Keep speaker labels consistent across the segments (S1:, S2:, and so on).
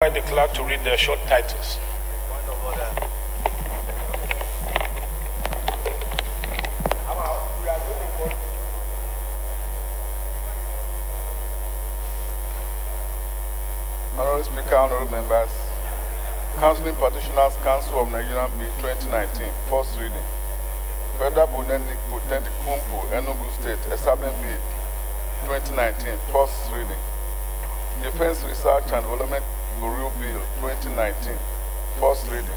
S1: The clerk to read their short titles.
S2: Point of order.
S3: Honorable Speaker, honorable members, Counseling Petitioners Council of Nigerian Bill 2019, first reading. Federal Potent Kumpu, Enugu State, Establishment Bill 2019, first reading. Defense Research and Development Bureau Bill 2019, first reading.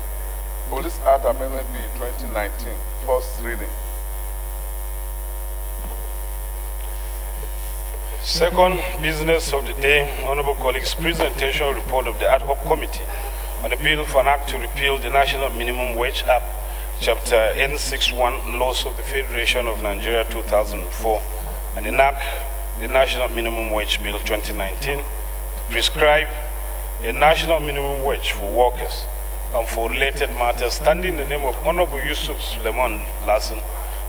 S3: Police Act Amendment Bill 2019, first reading.
S1: Second business of the day, honorable colleagues, presentation report of the ad hoc committee on the bill for an act to repeal the National Minimum Wage Act, Chapter N61, Laws of the Federation of Nigeria 2004, and enact the National Minimum Wage Bill 2019, prescribe a national minimum wage for workers and for related matters, standing in the name of Honorable Yusuf Suleiman Lassen.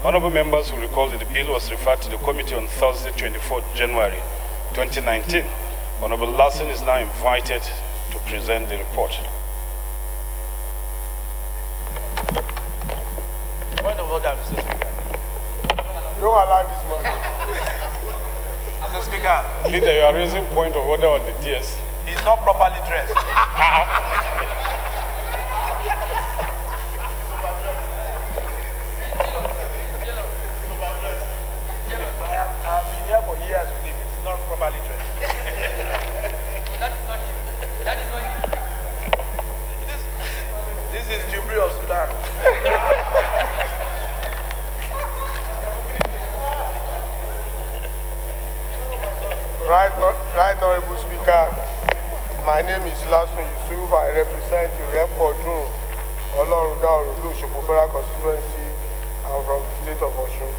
S1: Honorable members will recall that the bill was referred to the committee on Thursday, 24th January 2019. Honorable Lassen is now invited to present the report.
S2: Point of order, Mr. Speaker.
S3: Don't allow this one.
S2: Mr. Speaker,
S1: Leader, you are raising point of order on the DS.
S2: he's not properly dressed. I've been here for years with him. He's not properly dressed.
S4: That is not him.
S2: This is Jubilee of Sudan.
S5: Right, Honorable Speaker, my name is Lasun Yusuf. I represent the Rep for June, Oloruda Orodu Osogbo Federal Constituency. I'm from the state of Osun.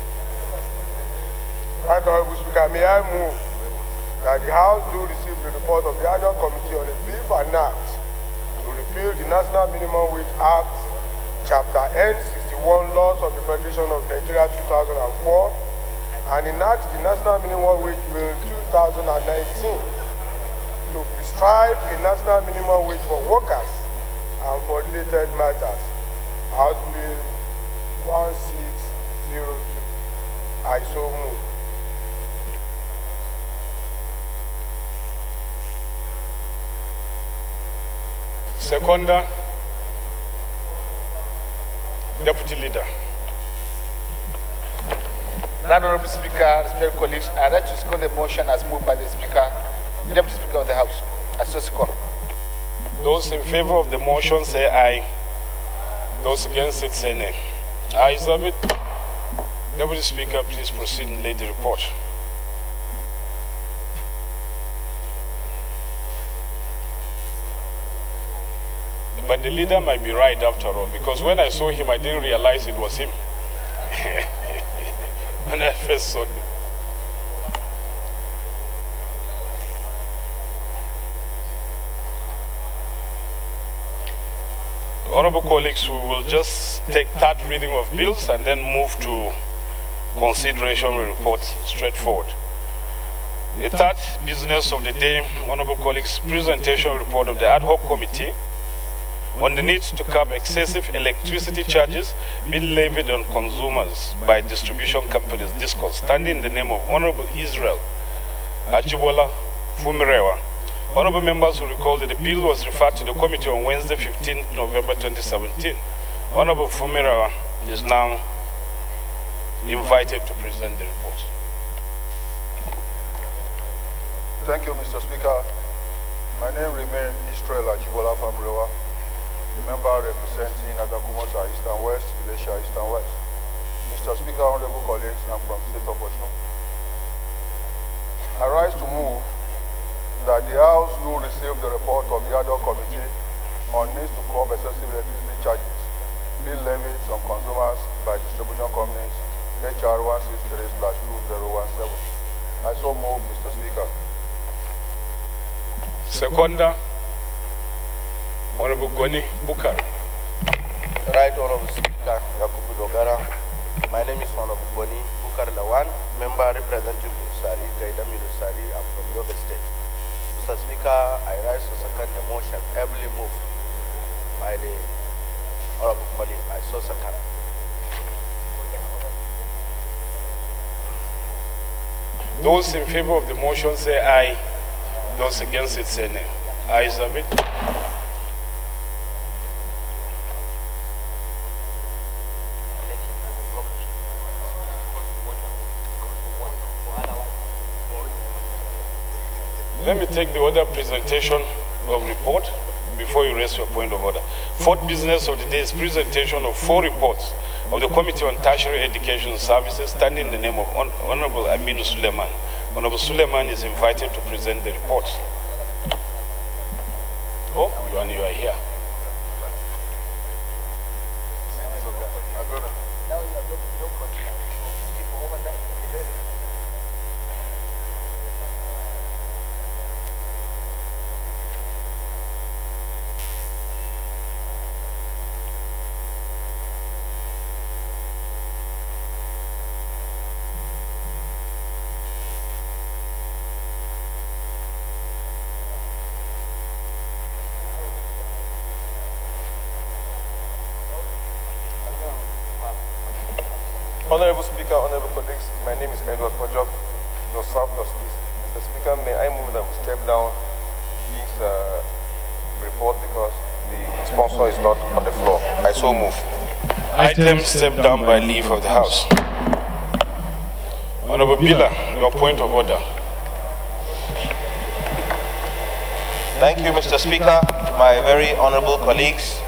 S5: Right, Honorable Speaker, may I move that the House do receive the report of the annual committee on the bill for an act to repeal the National Minimum Wage Act, Chapter N61, Laws of the Federation of Nigeria 2004, and enact the National Minimum Wage Bill 2019 to prescribe a national minimum wage for workers and for related matters. House Bill 1602. I so move.
S1: Seconder, Deputy Leader.
S6: Honorable Speaker, respected colleagues, I would like to second the motion as moved by the Speaker, the Deputy Speaker of the House. I so second.
S1: Those in favor of the motion say aye. Those against it say nay. Ayes have it. Deputy Speaker, please proceed and lay the report. But the leader might be right after all, because when I saw him, I didn't realize it was him. When I first saw him. Honorable colleagues, we will just take third reading of bills and then move to consideration of reports straightforward. The third business of the day, honorable colleagues, presentation report of the ad hoc committee on the need to curb excessive electricity charges being levied on consumers by distribution companies. Discussed, standing in the name of Honorable Israel Ajibola Fumirewa. Honorable members will recall that the bill was referred to the committee on Wednesday, 15 November 2017. Honorable Fumirewa is now invited to present the report.
S3: Thank you, Mr. Speaker. My name remains Israel Ajibola Fumirewa, the member representing Adakumota, East and West, Elisha, East and West. Mr. Speaker, honorable colleagues, I'm from the state of Osun. I rise to move that the House do receive the report of the ad hoc committee on needs to curb excessive electricity charges being levied on consumers by distribution companies, HR 163/2017. I so move, Mr. Speaker.
S1: Seconder, Honorable Goni Bukar.
S2: Right, Honorable Speaker, Yakubu Dogara. My name is Honorable Boni Bukar Lawan, member representing Lusari, Gaidami Lusari. I'm from Yobe State. Mr. Speaker, I rise to second the motion heavily moved by the Honorable colleague. I so second.
S1: Those in favor of the motion say aye. Those against it say nay. Ayes have it. Let me take the other presentation of report before you raise your point of order. Fourth business of the day is presentation of 4 reports of the Committee on Tertiary Education Services, standing in the name of Honorable Aminu Suleiman. Honorable Suleiman is invited to present the reports. Oh, you are here.
S7: Honorable Speaker, honorable colleagues, my name is Edward Pojok, your South Justice. Mr. Speaker, may I move that we step down this report because the sponsor is not on the floor. I so move.
S1: Item stepped down by leave of the House. Honorable Bila, your point of order.
S2: Thank you, Mr. Speaker. My very honorable colleagues,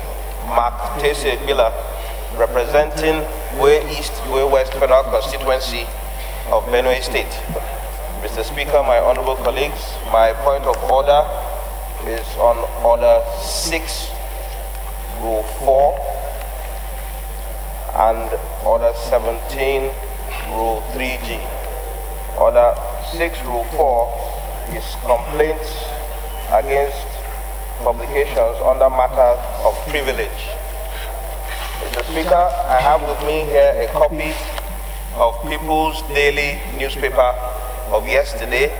S2: Mark Tese Bila, representing Way East, Way West Federal Constituency of Benue State. Mr. Speaker, my honorable colleagues, my point of order is on Order 6, Rule 4, and Order 17, Rule 3G. Order 6, Rule 4 is complaints against publications under matters of privilege. Mr. Speaker, I have with me here a copy of People's Daily newspaper of yesterday,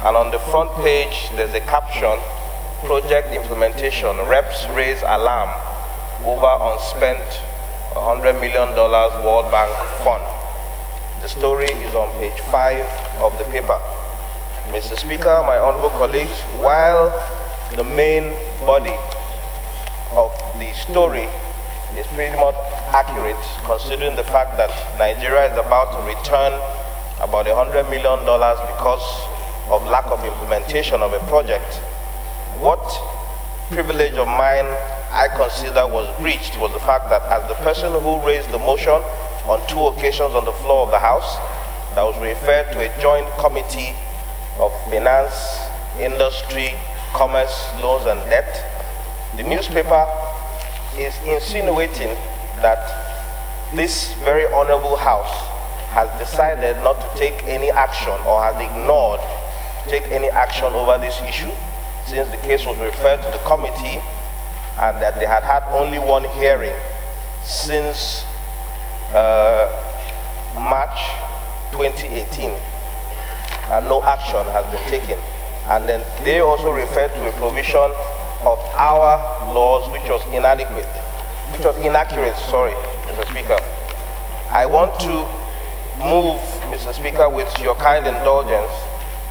S2: and on the front page there's a caption, Project Implementation, Reps Raise Alarm over Unspent $100 million World Bank Fund. The story is on page 5 of the paper. Mr. Speaker, my honorable colleagues, while the main body of the story is pretty much accurate, considering the fact that Nigeria is about to return about $100 million because of lack of implementation of a project. What privilege of mine I consider was breached was the fact that as the person who raised the motion on 2 occasions on the floor of the House, that was referred to a joint committee of finance, industry, commerce, loans and debt, the newspaper is insinuating that this very honorable House has decided not to take any action or has ignored to take any action over this issue since the case was referred to the committee and that they had had only 1 hearing since March 2018 and no action has been taken. And then they also referred to a provision of our laws which was inadequate, which was inaccurate, sorry, Mr. Speaker. I want to move, Mr. Speaker, with your kind indulgence,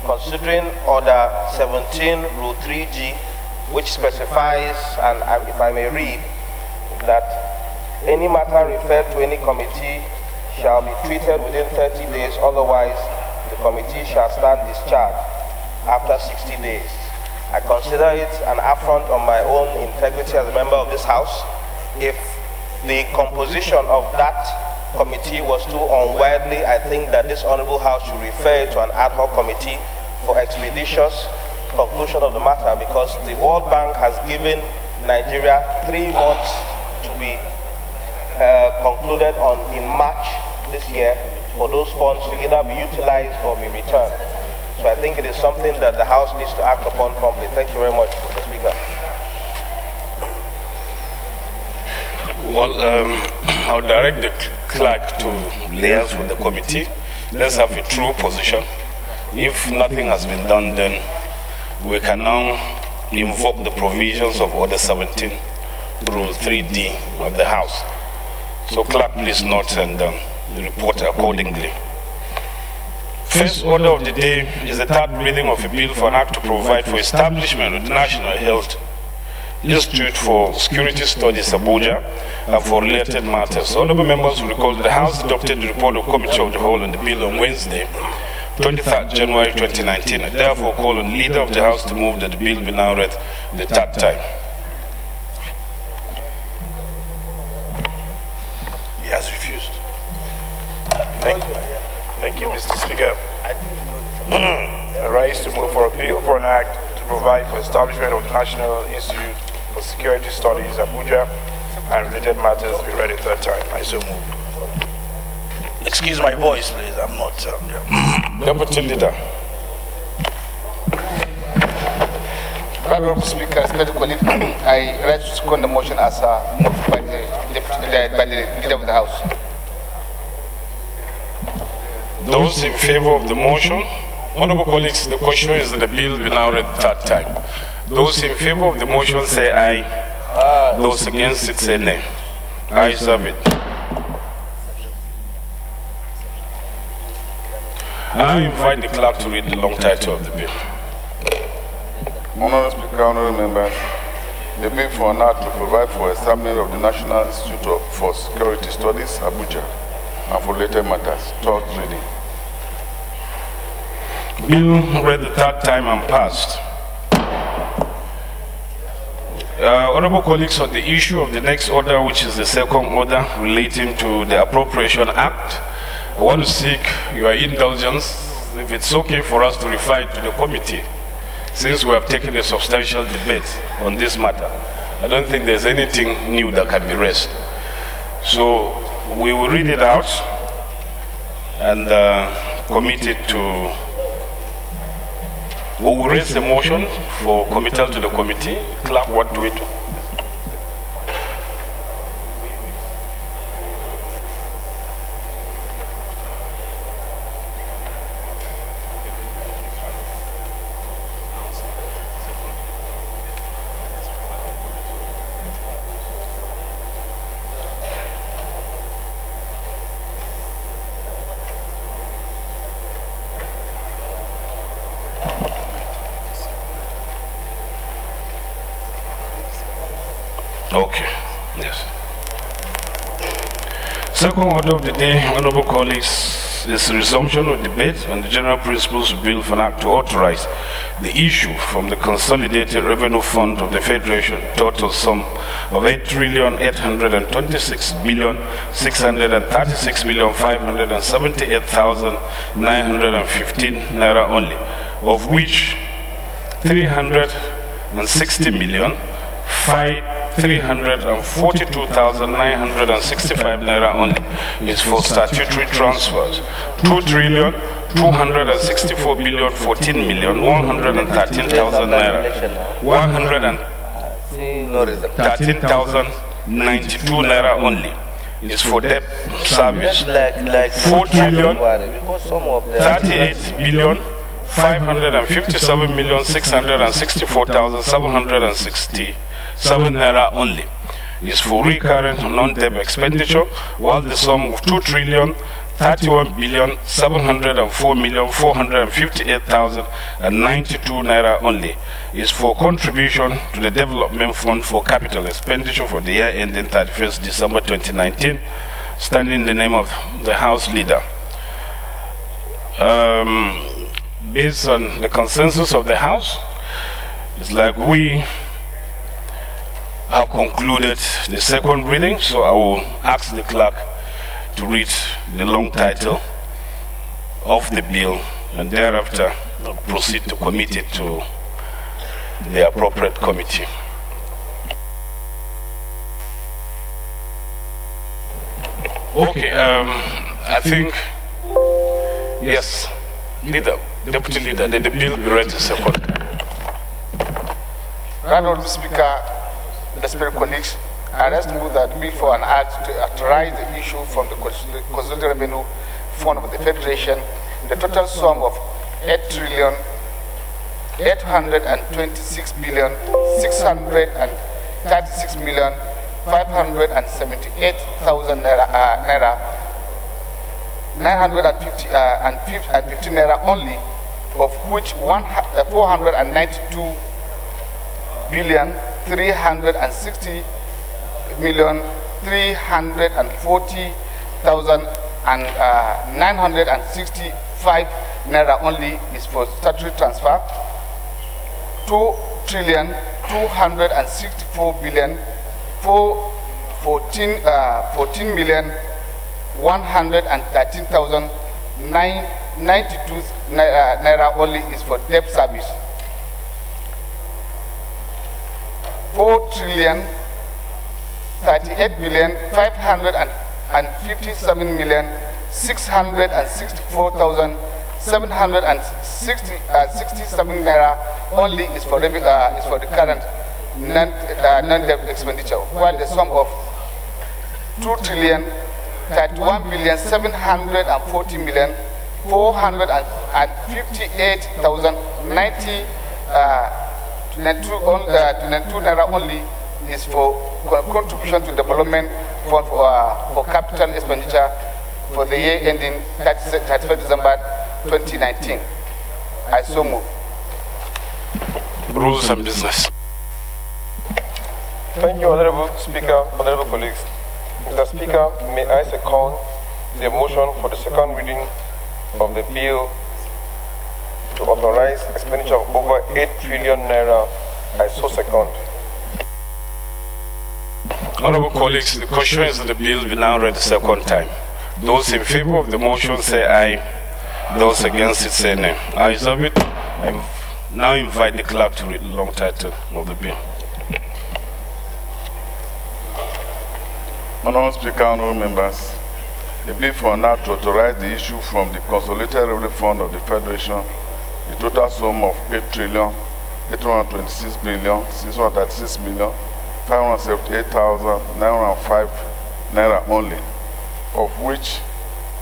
S2: considering Order 17, Rule 3G, which specifies, and if I may read, that any matter referred to any committee shall be treated within 30 days, otherwise the committee shall stand discharged after 60 days. I consider it an affront on my own integrity as a member of this House if the composition of that committee was too unwieldy. I think that this honorable House should refer to an ad hoc committee for expeditious conclusion of the matter, because the World Bank has given Nigeria 3 months to be concluded on in March this year for those funds to either be utilized or be returned. So I think it is something that the House needs to act upon promptly. Thank you very much, Mr. Speaker.
S1: Well, I'll direct the clerk to liaise with the committee. Let's have a true position. If nothing has been done, then we can now invoke the provisions of Order 17, Rule 3D of the House. So clerk, please note and report accordingly. First order of the day is the third reading of a bill for an act to provide for establishment of the National Health Institute for Security Studies, Abuja, and for related matters. Honorable members will recall that the House adopted the report of Committee of the Whole on the bill on Wednesday, 23rd January 2019. I therefore call on the Leader of the House to move that the bill be now read the third time. He has refused.
S8: Thank you, Mr. Speaker. I rise to move for a bill for an act to provide for establishment of the National Institute for Security Studies, Abuja, and related matters be read a third time. I so move.
S9: Excuse my voice, please. I'm not.
S1: Deputy Leader.
S6: Honorable Speaker, Special Colleague, I rise to second the motion as moved by the Leader of the House.
S1: Those in favor of the motion, honorable colleagues, the question is that the bill be now read third time. Those in favor of the motion say aye. Those against it say nay. Ayes have it. I invite the clerk to read the long title of the bill.
S3: Honorable Speaker, honorable members, the bill for an act to provide for establishment of the National Institute for Security Studies, Abuja, and for related matters. Third reading.
S1: Bill read the third time and passed. Honorable colleagues, on the issue of the next order, which is the second order relating to the Appropriation Act, I want to seek your indulgence, if it's okay for us to refer it to the committee, since we have taken a substantial debate on this matter. I don't think there's anything new that can be raised. So we will read it out and commit it to, we will raise the motion for committal to the committee. Clerk, what do we do? Okay, yes. Second order of the day, honorable colleagues, is the resumption of debate on the general principles bill for an act to authorize the issue from the Consolidated Revenue Fund of the Federation, total sum of 8,626,636,578,915 naira only, of which 342,965 naira only is for statutory transfers. 2,264,014,113,000 naira. 113,092 naira only is for debt service. 4,38,557,664,767 naira only is for recurrent non-debt expenditure, while the sum of 2,31,704,458,092 naira only is for contribution to the Development Fund for capital expenditure for the year ending 31st December 2019, standing in the name of the House Leader. Based on the consensus of the House, it's like we have concluded the second reading, so I will ask the clerk to read the long title of the bill and thereafter proceed to commit it to the appropriate committee. Okay, I think, yes, Leader, Deputy Leader, the bill be read second.
S6: Honorable Speaker, respected colleagues, I rest move that bill for an act to authorize the issue from the Consolidated Revenue Fund of the Federation, the total sum of 826,636,578,000 naira, 950 naira only, of which 490,360,965 naira only is for statutory transfer. 2,264,113,992 naira only is for debt service. 4,38,558,664,767 naira only is for the current non-debt expenditure, while the sum of 2,240,458,092 naira only is for contribution to development fund for capital expenditure for the year ending 31st December 2019. I so move.
S1: Rules and business.
S7: Thank you, Honorable Speaker, Honorable colleagues. Mr. Speaker, may I second the motion for the second reading of the bill to authorize expenditure of over 8 trillion naira. I so second.
S1: Honorable colleagues, the question is that the bill be now read the second time. Those in favor of the motion say aye. Those against it say nay. I observe it. I now invite the clerk to read the long title of the bill.
S3: Honorable Speaker, honorable members, the bill for now to authorize the issue from the Consolidated Revenue Fund of the Federation the total sum of 8,826,636,578,905 naira only, of which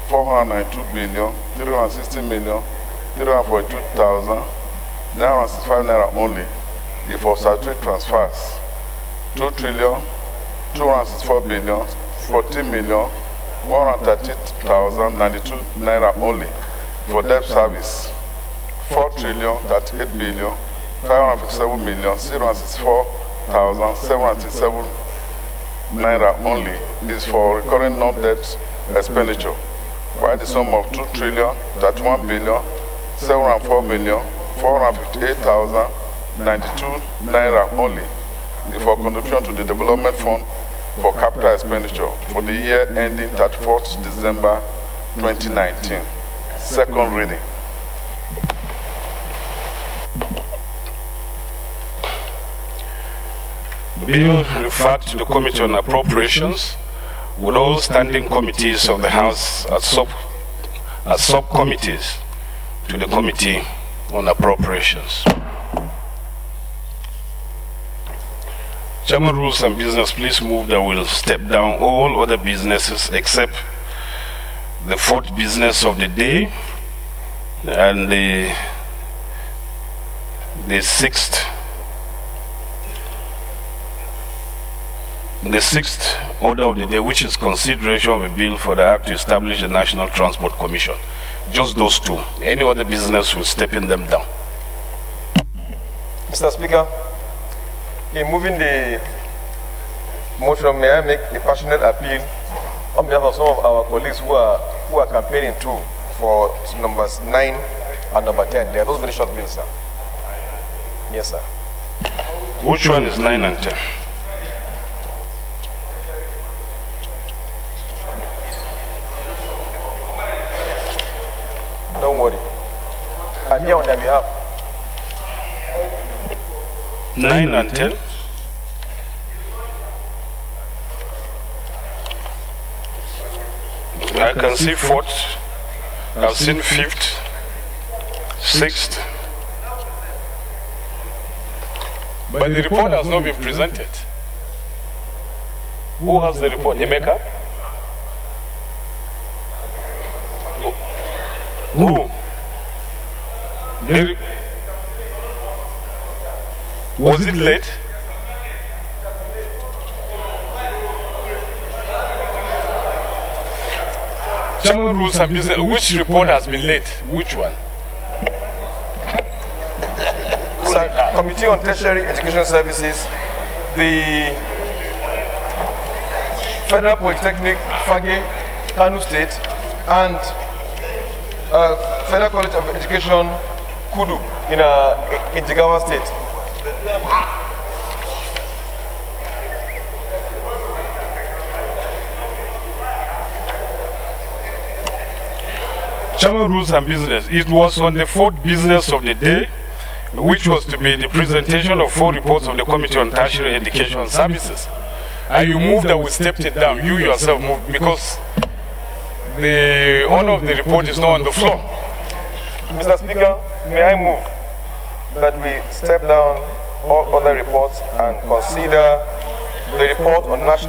S3: 492,360,342,965 naira only is for statutory transfers. 2,240,014,130,092 naira only for debt service. 4,557,064,767 naira only is for recurring non-debt expenditure, while the sum of 2,031,704,458,092 naira only is for contribution to the development fund for capital expenditure for the year ending 31st December 2019. Second reading.
S1: Bill referred to the Committee on Appropriations, with all standing committees of the House as subcommittees to the Committee on Appropriations. Chairman, Rules and Business, please move that we'll step down all other businesses except the fourth business of the day and the sixth order of the day, which is consideration of a bill for the Act to establish the National Transport Commission. Just those two. Any other business will step in them down.
S7: Mr. Speaker, in moving the motion, may I make a passionate appeal on behalf of some of our colleagues who are campaigning too for numbers 9 and number 10. They are those very short bills, sir. Yes, sir.
S1: Which one is 9 and 10?
S7: Don't worry. I'm here on their behalf.
S1: 9 and 10? I can see 4th, I've seen 5th, 6th. But the report has not been presented. Who has the report? Emeka? Who? Was it late? Chairman, rules and business. Which report has been late? Which one?
S7: Sir, Committee on Tertiary Education Services, the Federal Polytechnic, Fage, Kano State, and Federal College of Education, Kudu, in Jigawa State.
S1: Chairman, rules and business. It was on the fourth business of the day, which was to be the presentation of 4 reports of the Committee on Tertiary Education Services. And you moved that we stepped it down. You yourself moved because the honor of the report is not on the floor.
S7: Mr. Speaker, may I move that we step down all other reports and consider the report on national